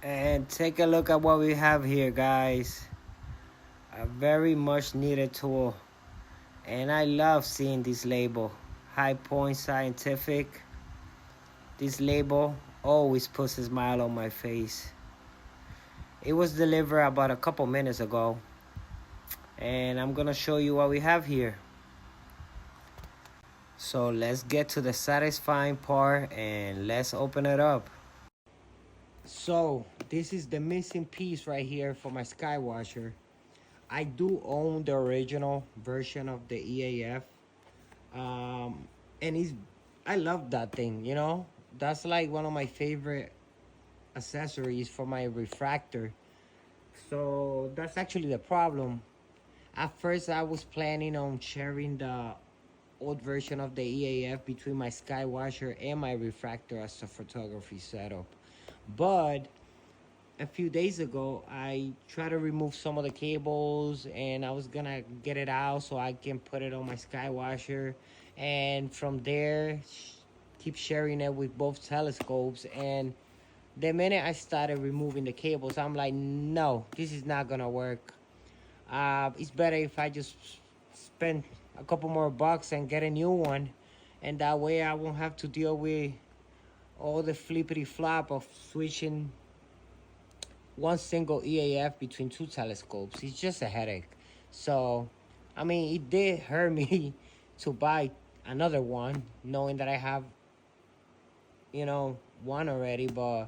And take a look at what we have here, guys. A very much needed tool. And I love seeing this label. High Point Scientific. This label always puts a smile on my face. It was delivered about a couple minutes ago. And I'm gonna show you what we have here. So let's get to the satisfying part and let's open it up. So this is the missing piece right here for my sky washer. I do own the original version of the EAF. And I love that thing, you know? That's like one of my favorite accessories for my refractor. So that's actually the problem. At first I was planning on sharing the old version of the EAF between my sky washer and my refractor as a photography setup. But a few days ago, I tried to remove some of the cables and I was gonna get it out so I can put it on my sky washer. And from there, keep sharing it with both telescopes. And the minute I started removing the cables, I'm like, no, this is not gonna work. It's better if I just spend a couple more bucks and get a new one. And that way I won't have to deal with all the flippity flop of switching one single EAF between two telescopes. It's just a headache. So, I mean, it did hurt me to buy another one, knowing that I have, one already, but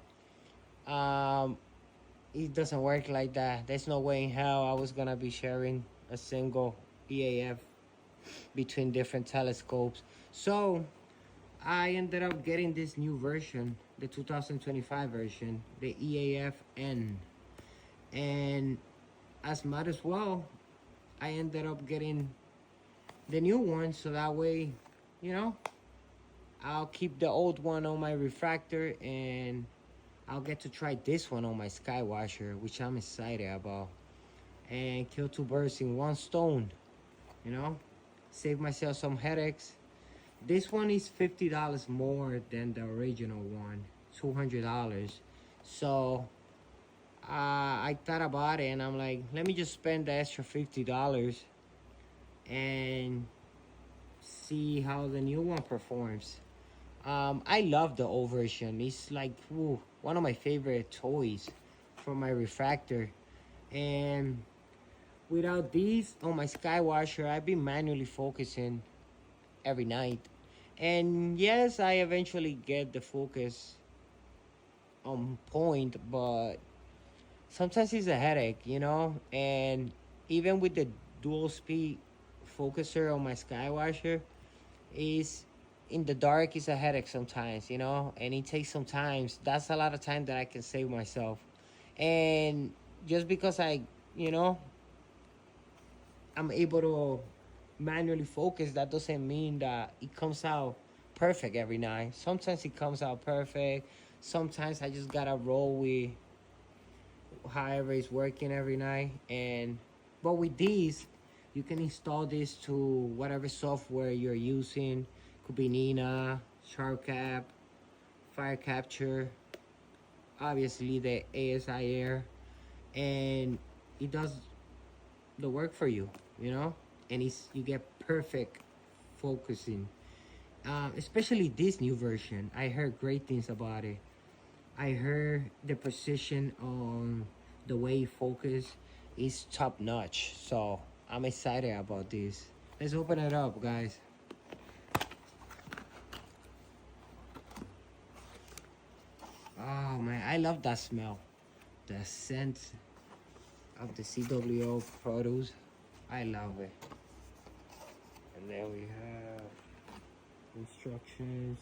it doesn't work like that. There's no way in hell I was gonna be sharing a single EAF between different telescopes. So I ended up getting this new version, the 2025 version, the EAFN. And as might as well, I ended up getting the new one so that way, you know, I'll keep the old one on my refractor and I'll get to try this one on my sky washer, which I'm excited about, and kill two birds in one stone, you know, save myself some headaches. This one is $50 more than the original one, $200. So I thought about it and I'm like, let me just spend the extra $50 and see how the new one performs. I love the old version. It's like one of my favorite toys for my refractor. And without these on my sky washer, I've been manually focusing every night. And yes, I eventually get the focus on point, but sometimes it's a headache, you know? And even with the dual speed focuser on my sky washer, is in the dark is a headache sometimes, you know? And it takes some time. That's a lot of time that I can save myself. And just because you know, I'm able to manually focus, that doesn't mean that it comes out perfect every night. Sometimes it comes out perfect. Sometimes I just gotta roll with however it's working every night. But with these, you can install this to whatever software you're using. Could be Nina, SharpCap, Fire Capture, obviously the ASI Air, and it does the work for you, you know. And you get perfect focusing. Especially this new version, I heard great things about it. I heard the precision on the way you focus is top notch. So I'm excited about this. Let's open it up, guys. Oh man, I love that smell. The scent of the ZWO produce. I love it. And then we have instructions.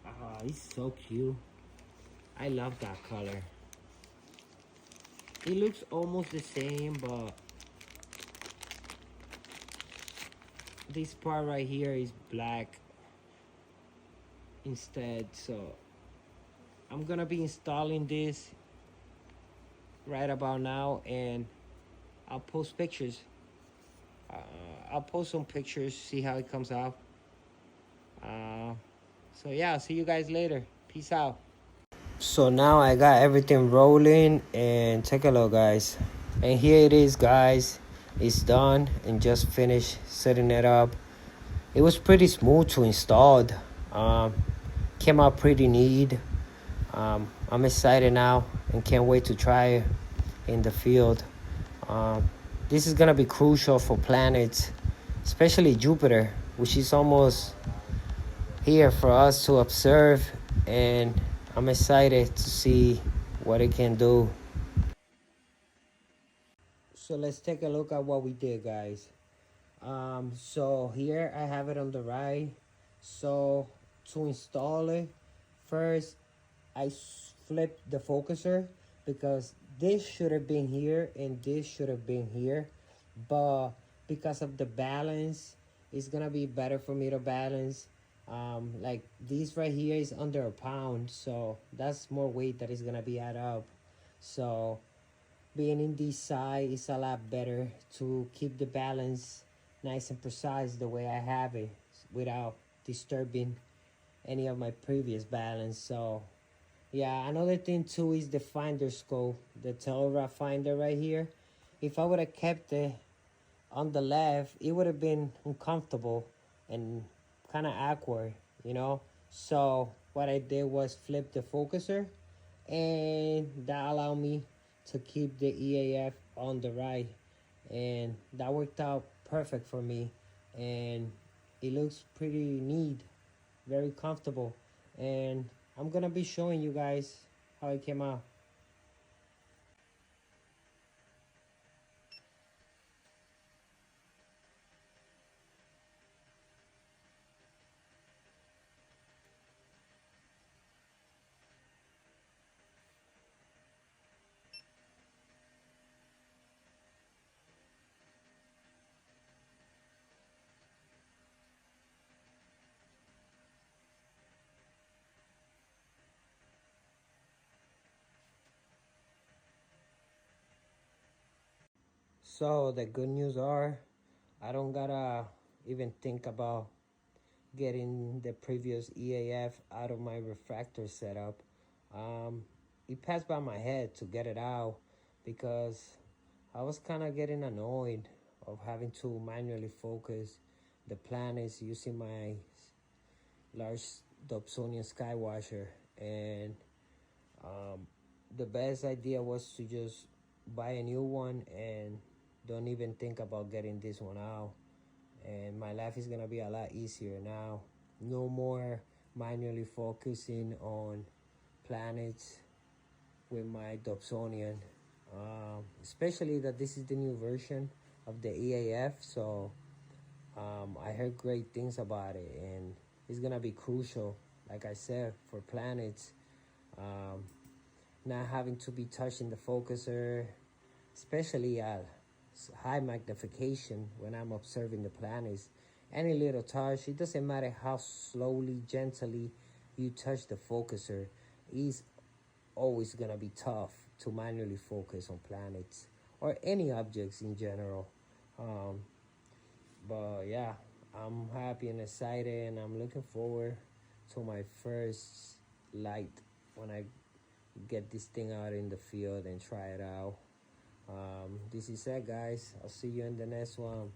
Ah, it's so cute. I love that color. It looks almost the same, but this part right here is black instead. So I'm gonna be installing this right about now, and I'll post pictures. I'll post some pictures, see how it comes out. So yeah, I'll see you guys later. Peace out. So now I got everything rolling, and take a look, guys. And here it is, guys. It's done and just finished setting it up. It was pretty smooth to install. Came out pretty neat. I'm excited now and can't wait to try it in the field. This is gonna be crucial for planets, especially Jupiter, which is almost here for us to observe, and I'm excited to see what it can do. So let's take a look at what we did, guys. So here I have it on the right. So to install it, first I flipped the focuser because this should have been here and this should have been here, but because of the balance, it's gonna be better for me to balance. Like this right here is under a pound, so that's more weight that is gonna be add up. So being in this side is a lot better to keep the balance nice and precise the way I have it without disturbing any of my previous balance. So yeah, another thing too is the finder scope, the telegraph finder right here. If I would have kept it on the left, it would have been uncomfortable and kind of awkward, you know. So what I did was flip the focuser, and that allowed me to keep the EAF on the right, and that worked out perfect for me, and it looks pretty neat, very comfortable, and I'm gonna be showing you guys how it came out. So the good news are I don't gotta even think about getting the previous EAF out of my refractor setup. Um, it passed by my head to get it out because I was kind of getting annoyed of having to manually focus the planets using my large Dobsonian skywasher, and um, the best idea was to just buy a new one and don't even think about getting this one out, and my life is gonna be a lot easier now. No more manually focusing on planets with my Dobsonian. Especially that this is the new version of the EAF, so I heard great things about it, and it's gonna be crucial, like I said, for planets. Um, Not having to be touching the focuser, especially at high magnification when I'm observing the planets. Any little touch, it doesn't matter how slowly, gently you touch the focuser, it's always gonna be tough to manually focus on planets or any objects in general. Um, but yeah, I'm happy and excited, and I'm looking forward to my first light when I get this thing out in the field and try it out. This is it, guys. I'll see you in the next one.